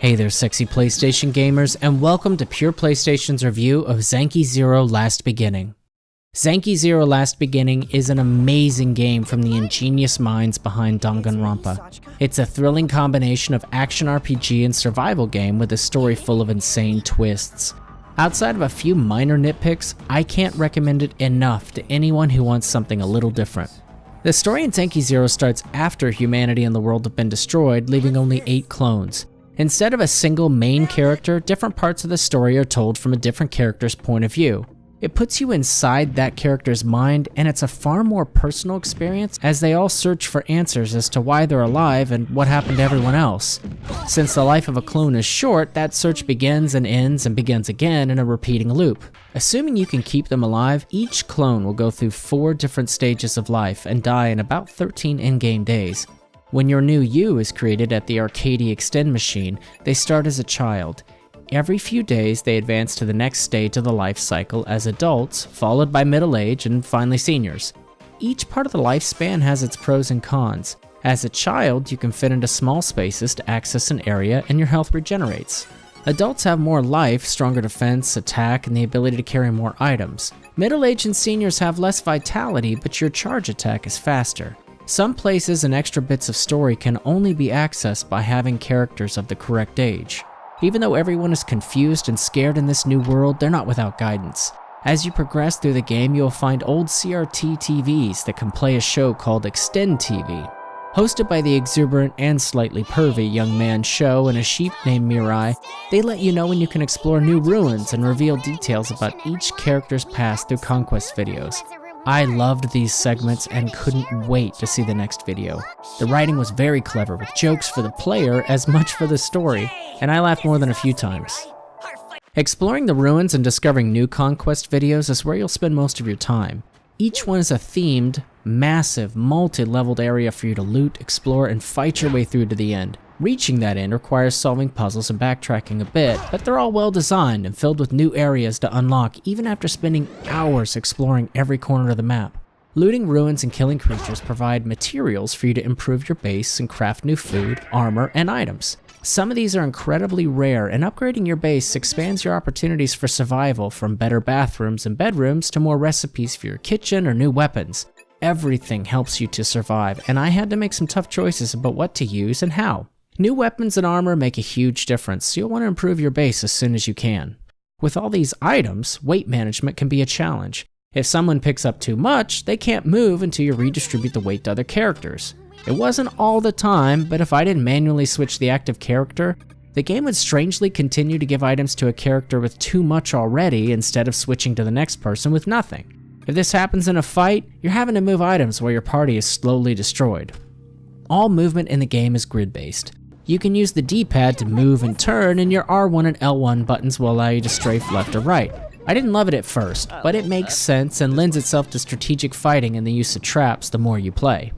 Hey there sexy PlayStation gamers, and welcome to Pure PlayStation's review of Zanki Zero Last Beginning. Zanki Zero Last Beginning is an amazing game from the ingenious minds behind Danganronpa. It's a thrilling combination of action RPG and survival game with a story full of insane twists. Outside of a few minor nitpicks, I can't recommend it enough to anyone who wants something a little different. The story in Zanki Zero starts after humanity and the world have been destroyed, leaving only 8 clones. Instead of a single main character, different parts of the story are told from a different character's point of view. It puts you inside that character's mind, and it's a far more personal experience as they all search for answers as to why they're alive and what happened to everyone else. Since the life of a clone is short, that search begins and ends and begins again in a repeating loop. Assuming you can keep them alive, each clone will go through 4 different stages of life and die in about 13 in-game days. When your new you is created at the Arcade Extend machine, they start as a child. Every few days, they advance to the next stage of the life cycle as adults, followed by middle age, and finally seniors. Each part of the lifespan has its pros and cons. As a child, you can fit into small spaces to access an area and your health regenerates. Adults have more life, stronger defense, attack, and the ability to carry more items. Middle age and seniors have less vitality, but your charge attack is faster. Some places and extra bits of story can only be accessed by having characters of the correct age. Even though everyone is confused and scared in this new world, they're not without guidance. As you progress through the game, you'll find old CRT TVs that can play a show called Extend TV. Hosted by the exuberant and slightly pervy young man Sho and a sheep named Mirai, they let you know when you can explore new ruins and reveal details about each character's past through conquest videos. I loved these segments and couldn't wait to see the next video. The writing was very clever, with jokes for the player as much for the story, and I laughed more than a few times. Exploring the ruins and discovering new conquest videos is where you'll spend most of your time. Each one is a themed, massive, multi-leveled area for you to loot, explore, and fight your way through to the end. Reaching that end requires solving puzzles and backtracking a bit, but they're all well designed and filled with new areas to unlock even after spending hours exploring every corner of the map. Looting ruins and killing creatures provide materials for you to improve your base and craft new food, armor, and items. Some of these are incredibly rare, and upgrading your base expands your opportunities for survival, from better bathrooms and bedrooms to more recipes for your kitchen or new weapons. Everything helps you to survive, and I had to make some tough choices about what to use and how. New weapons and armor make a huge difference, so you'll want to improve your base as soon as you can. With all these items, weight management can be a challenge. If someone picks up too much, they can't move until you redistribute the weight to other characters. It wasn't all the time, but if I didn't manually switch the active character, the game would strangely continue to give items to a character with too much already instead of switching to the next person with nothing. If this happens in a fight, you're having to move items while your party is slowly destroyed. All movement in the game is grid-based. You can use the D-pad to move and turn, and your R1 and L1 buttons will allow you to strafe left or right. I didn't love it at first, but it makes sense and lends itself to strategic fighting and the use of traps the more you play.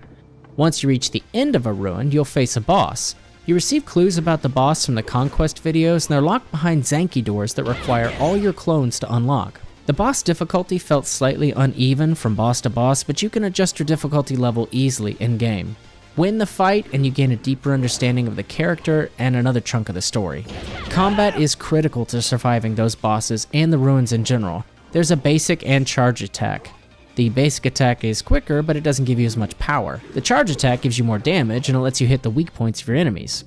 Once you reach the end of a ruin, you'll face a boss. You receive clues about the boss from the conquest videos, and they're locked behind Zanki doors that require all your clones to unlock. The boss difficulty felt slightly uneven from boss to boss, but you can adjust your difficulty level easily in-game. Win the fight and you gain a deeper understanding of the character and another chunk of the story. Combat is critical to surviving those bosses and the ruins in general. There's a basic and charge attack. The basic attack is quicker, but it doesn't give you as much power. The charge attack gives you more damage and it lets you hit the weak points of your enemies.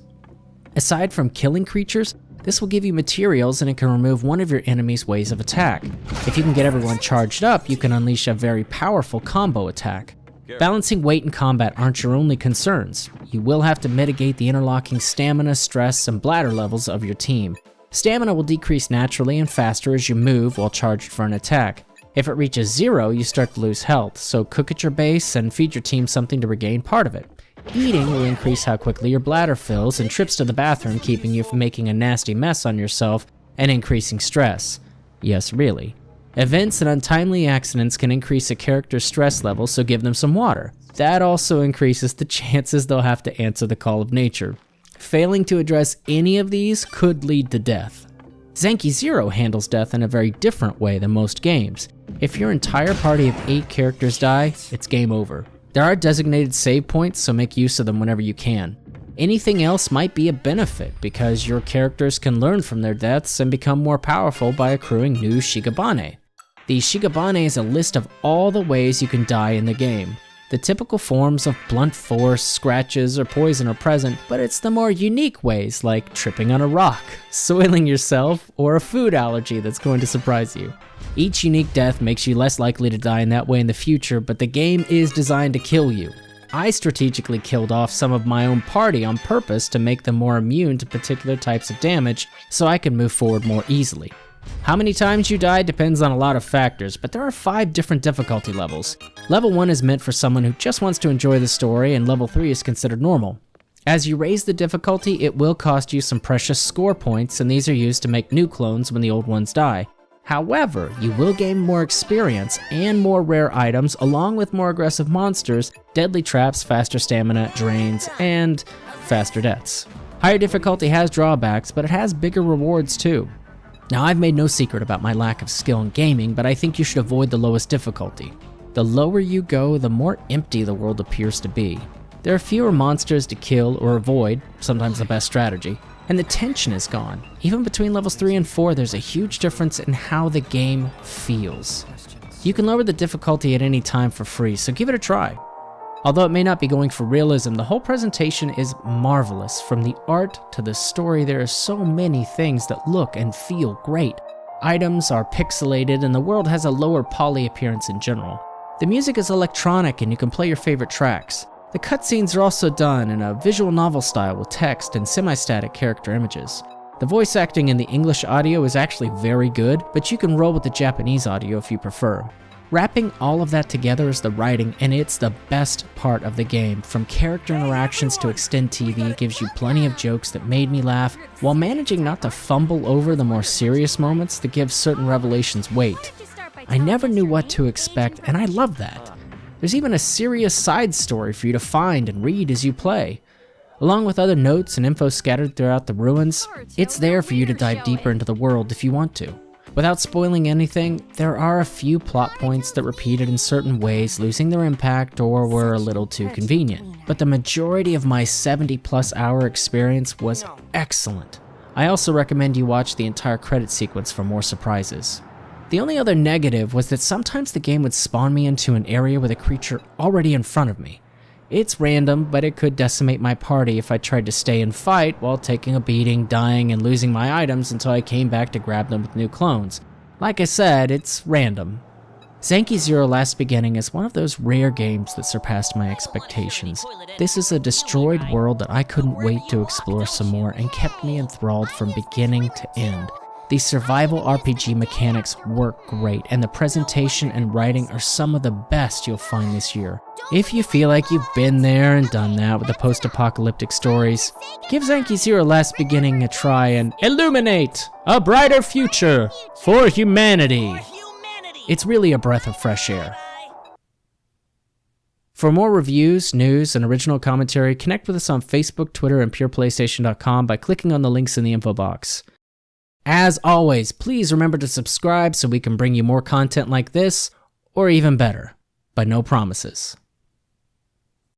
Aside from killing creatures, this will give you materials and it can remove one of your enemy's ways of attack. If you can get everyone charged up, you can unleash a very powerful combo attack. Balancing weight and combat aren't your only concerns. You will have to mitigate the interlocking stamina, stress, and bladder levels of your team. Stamina will decrease naturally and faster as you move while charged for an attack. If it reaches 0, you start to lose health, so cook at your base and feed your team something to regain part of it. Eating will increase how quickly your bladder fills, and trips to the bathroom keeping you from making a nasty mess on yourself and increasing stress. Yes, really. Events and untimely accidents can increase a character's stress level, so give them some water. That also increases the chances they'll have to answer the call of nature. Failing to address any of these could lead to death. Zanki Zero handles death in a very different way than most games. If your entire party of 8 characters die, it's game over. There are designated save points, so make use of them whenever you can. Anything else might be a benefit because your characters can learn from their deaths and become more powerful by accruing new Shigabane. The Shigabane is a list of all the ways you can die in the game. The typical forms of blunt force, scratches, or poison are present, but it's the more unique ways like tripping on a rock, soiling yourself, or a food allergy that's going to surprise you. Each unique death makes you less likely to die in that way in the future, but the game is designed to kill you. I strategically killed off some of my own party on purpose to make them more immune to particular types of damage so I could move forward more easily. How many times you die depends on a lot of factors, but there are 5 different difficulty levels. Level 1 is meant for someone who just wants to enjoy the story, and level 3 is considered normal. As you raise the difficulty, it will cost you some precious score points, and these are used to make new clones when the old ones die. However, you will gain more experience and more rare items, along with more aggressive monsters, deadly traps, faster stamina, drains, and faster deaths. Higher difficulty has drawbacks, but it has bigger rewards too. Now, I've made no secret about my lack of skill in gaming, but I think you should avoid the lowest difficulty. The lower you go, the more empty the world appears to be. There are fewer monsters to kill or avoid, sometimes the best strategy, and the tension is gone. Even between levels 3 and 4, there's a huge difference in how the game feels. You can lower the difficulty at any time for free, so give it a try. Although it may not be going for realism, the whole presentation is marvelous. From the art to the story, there are so many things that look and feel great. Items are pixelated and the world has a lower poly appearance in general. The music is electronic and you can play your favorite tracks. The cutscenes are also done in a visual novel style with text and semi-static character images. The voice acting in the English audio is actually very good, but you can roll with the Japanese audio if you prefer. Wrapping all of that together is the writing, and it's the best part of the game. From character interactions to extend TV, it gives you plenty of jokes that made me laugh, while managing not to fumble over the more serious moments that give certain revelations weight. I never knew what to expect, and I love that. There's even a serious side story for you to find and read as you play. Along with other notes and info scattered throughout the ruins, it's there for you to dive deeper into the world if you want to. Without spoiling anything, there are a few plot points that repeated in certain ways, losing their impact or were a little too convenient. But the majority of my 70+ hour experience was excellent. I also recommend you watch the entire credit sequence for more surprises. The only other negative was that sometimes the game would spawn me into an area with a creature already in front of me. It's random, but it could decimate my party if I tried to stay and fight while taking a beating, dying, and losing my items until I came back to grab them with new clones. Like I said, it's random. Zanki Zero Last Beginning is one of those rare games that surpassed my expectations. This is a destroyed world that I couldn't wait to explore some more and kept me enthralled from beginning to end. The survival RPG mechanics work great, and the presentation and writing are some of the best you'll find this year. If you feel like you've been there and done that with the post-apocalyptic stories, give Zanki Zero Last Beginning a try and illuminate a brighter future for humanity. It's really a breath of fresh air. For more reviews, news, and original commentary, connect with us on Facebook, Twitter, and pureplaystation.com by clicking on the links in the info box. As always, please remember to subscribe so we can bring you more content like this, or even better, but no promises.